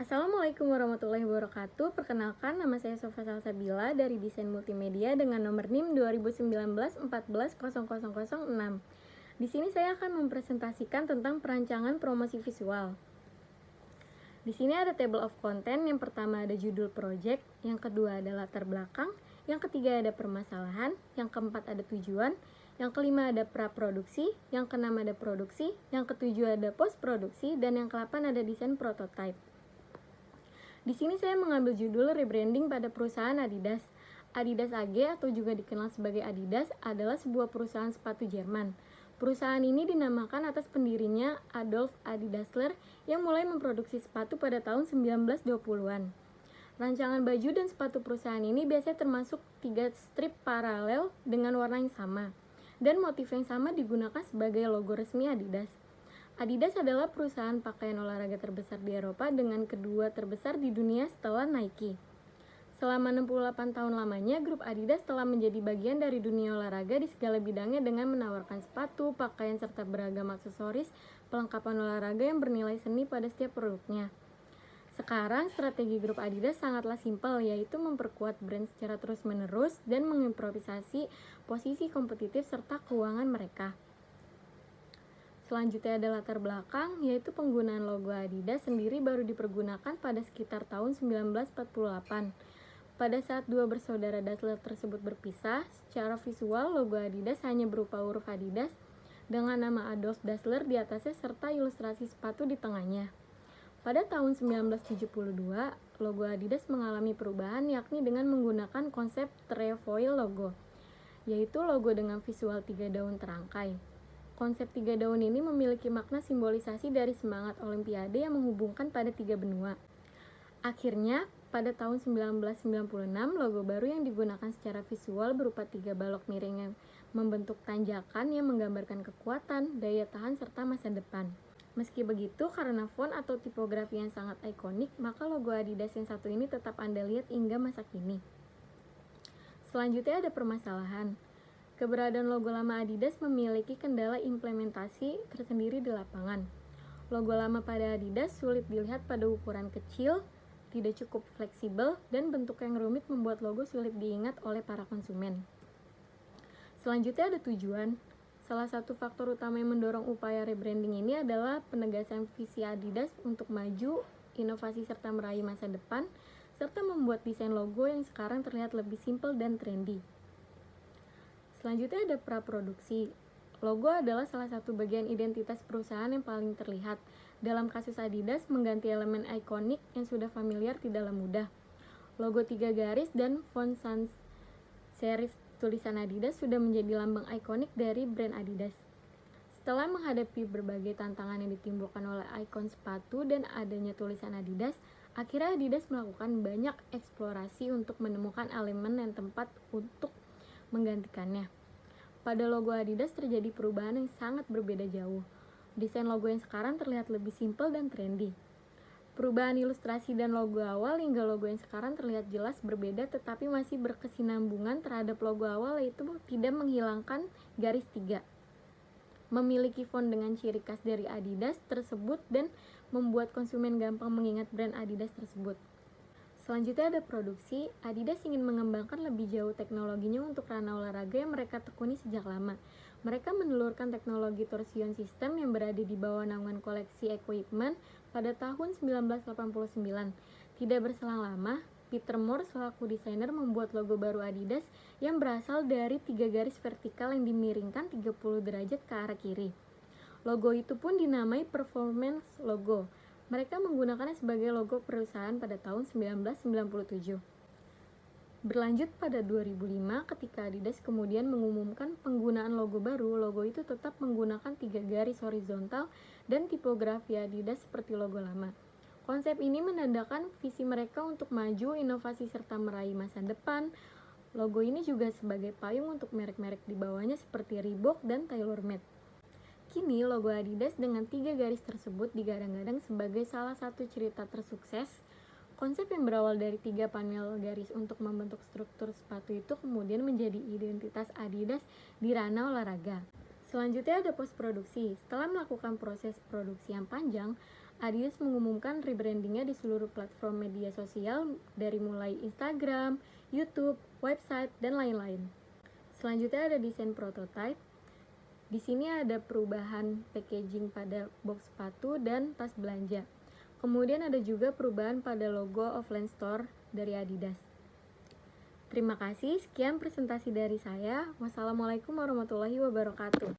Assalamualaikum warahmatullahi wabarakatuh. Perkenalkan, nama saya Sofa Salsabila dari Desain Multimedia dengan nomor NIM 2019 14 0006. Di sini saya akan mempresentasikan tentang perancangan promosi visual. Di sini ada table of content. Yang pertama ada judul project, yang kedua ada latar belakang, yang ketiga ada permasalahan, yang keempat ada tujuan, yang kelima ada praproduksi, yang keenam ada produksi, yang ketujuh ada post produksi, dan yang ke-8 ada desain prototype. Di sini saya mengambil judul rebranding pada perusahaan Adidas. Adidas AG atau juga dikenal sebagai Adidas adalah sebuah perusahaan sepatu Jerman. Perusahaan ini dinamakan atas pendirinya Adolf Adi Dassler yang mulai memproduksi sepatu pada tahun 1920-an. Rancangan baju dan sepatu perusahaan ini biasanya termasuk 3 strip paralel dengan warna yang sama, dan motif yang sama digunakan sebagai logo resmi Adidas. Adidas adalah perusahaan pakaian olahraga terbesar di Eropa dengan kedua terbesar di dunia setelah Nike. Selama 68 tahun lamanya, grup Adidas telah menjadi bagian dari dunia olahraga di segala bidangnya dengan menawarkan sepatu, pakaian, serta beragam aksesoris pelengkapan olahraga yang bernilai seni pada setiap produknya. Sekarang, strategi grup Adidas sangatlah simpel, yaitu memperkuat brand secara terus-menerus dan mengimprovisasi posisi kompetitif serta keuangan mereka. Selanjutnya ada latar belakang, yaitu penggunaan logo Adidas sendiri baru dipergunakan pada sekitar tahun 1948. Pada saat dua bersaudara Dassler tersebut berpisah, secara visual logo Adidas hanya berupa huruf Adidas dengan nama Adolf Dassler di atasnya serta ilustrasi sepatu di tengahnya. Pada tahun 1972, logo Adidas mengalami perubahan yakni dengan menggunakan konsep trefoil logo, yaitu logo dengan visual 3 daun terangkai. Konsep 3 daun ini memiliki makna simbolisasi dari semangat Olimpiade yang menghubungkan pada 3 benua. Akhirnya, pada tahun 1996, logo baru yang digunakan secara visual berupa 3 balok miring yang membentuk tanjakan yang menggambarkan kekuatan, daya tahan, serta masa depan. Meski begitu, karena font atau tipografi yang sangat ikonik, maka logo Adidas yang satu ini tetap Anda lihat hingga masa kini. Selanjutnya ada permasalahan. Keberadaan logo lama Adidas memiliki kendala implementasi tersendiri di lapangan. Logo lama pada Adidas sulit dilihat pada ukuran kecil, tidak cukup fleksibel, dan bentuk yang rumit membuat logo sulit diingat oleh para konsumen. Selanjutnya ada tujuan. Salah satu faktor utama yang mendorong upaya rebranding ini adalah penegasan visi Adidas untuk maju, inovasi serta meraih masa depan, serta membuat desain logo yang sekarang terlihat lebih simpel dan trendy. Selanjutnya ada praproduksi. Logo adalah salah satu bagian identitas perusahaan yang paling terlihat. Dalam kasus Adidas, mengganti elemen ikonik yang sudah familiar tidaklah mudah. Logo 3 garis dan font sans serif tulisan Adidas sudah menjadi lambang ikonik dari brand Adidas. Setelah menghadapi berbagai tantangan yang ditimbulkan oleh ikon sepatu dan adanya tulisan Adidas, akhirnya Adidas melakukan banyak eksplorasi untuk menemukan elemen yang tepat untuk menggantikannya. Pada logo Adidas terjadi perubahan yang sangat berbeda jauh. Desain logo yang sekarang terlihat lebih simpel dan trendy. Perubahan ilustrasi dan logo awal hingga logo yang sekarang terlihat jelas berbeda tetapi masih berkesinambungan terhadap logo awal, yaitu tidak menghilangkan garis 3. Memiliki font dengan ciri khas dari Adidas tersebut dan membuat konsumen gampang mengingat brand Adidas tersebut. Selanjutnya ada produksi. Adidas ingin mengembangkan lebih jauh teknologinya untuk ranah olahraga yang mereka tekuni sejak lama. Mereka menelurkan teknologi torsion system yang berada di bawah naungan koleksi equipment pada tahun 1989. Tidak berselang lama, Peter Moore selaku desainer membuat logo baru Adidas yang berasal dari 3 garis vertikal yang dimiringkan 30 derajat ke arah kiri. Logo itu pun dinamai Performance Logo. Mereka menggunakannya sebagai logo perusahaan pada tahun 1997. Berlanjut pada 2005, ketika Adidas kemudian mengumumkan penggunaan logo baru, logo itu tetap menggunakan 3 garis horizontal dan tipografi Adidas seperti logo lama. Konsep ini menandakan visi mereka untuk maju, inovasi, serta meraih masa depan. Logo ini juga sebagai payung untuk merek-merek di bawahnya seperti Reebok dan TaylorMade. Kini logo Adidas dengan 3 garis tersebut digadang-gadang sebagai salah satu cerita tersukses. Konsep yang berawal dari 3 panel garis untuk membentuk struktur sepatu itu kemudian menjadi identitas Adidas di ranah olahraga. Selanjutnya ada post produksi. Setelah melakukan proses produksi yang panjang, Adidas mengumumkan rebrandingnya di seluruh platform media sosial dari mulai Instagram, YouTube, website, dan lain-lain. Selanjutnya ada desain prototype. Di sini ada perubahan packaging pada box sepatu dan tas belanja. Kemudian ada juga perubahan pada logo offline store dari Adidas. Terima kasih, sekian presentasi dari saya. Wassalamualaikum warahmatullahi wabarakatuh.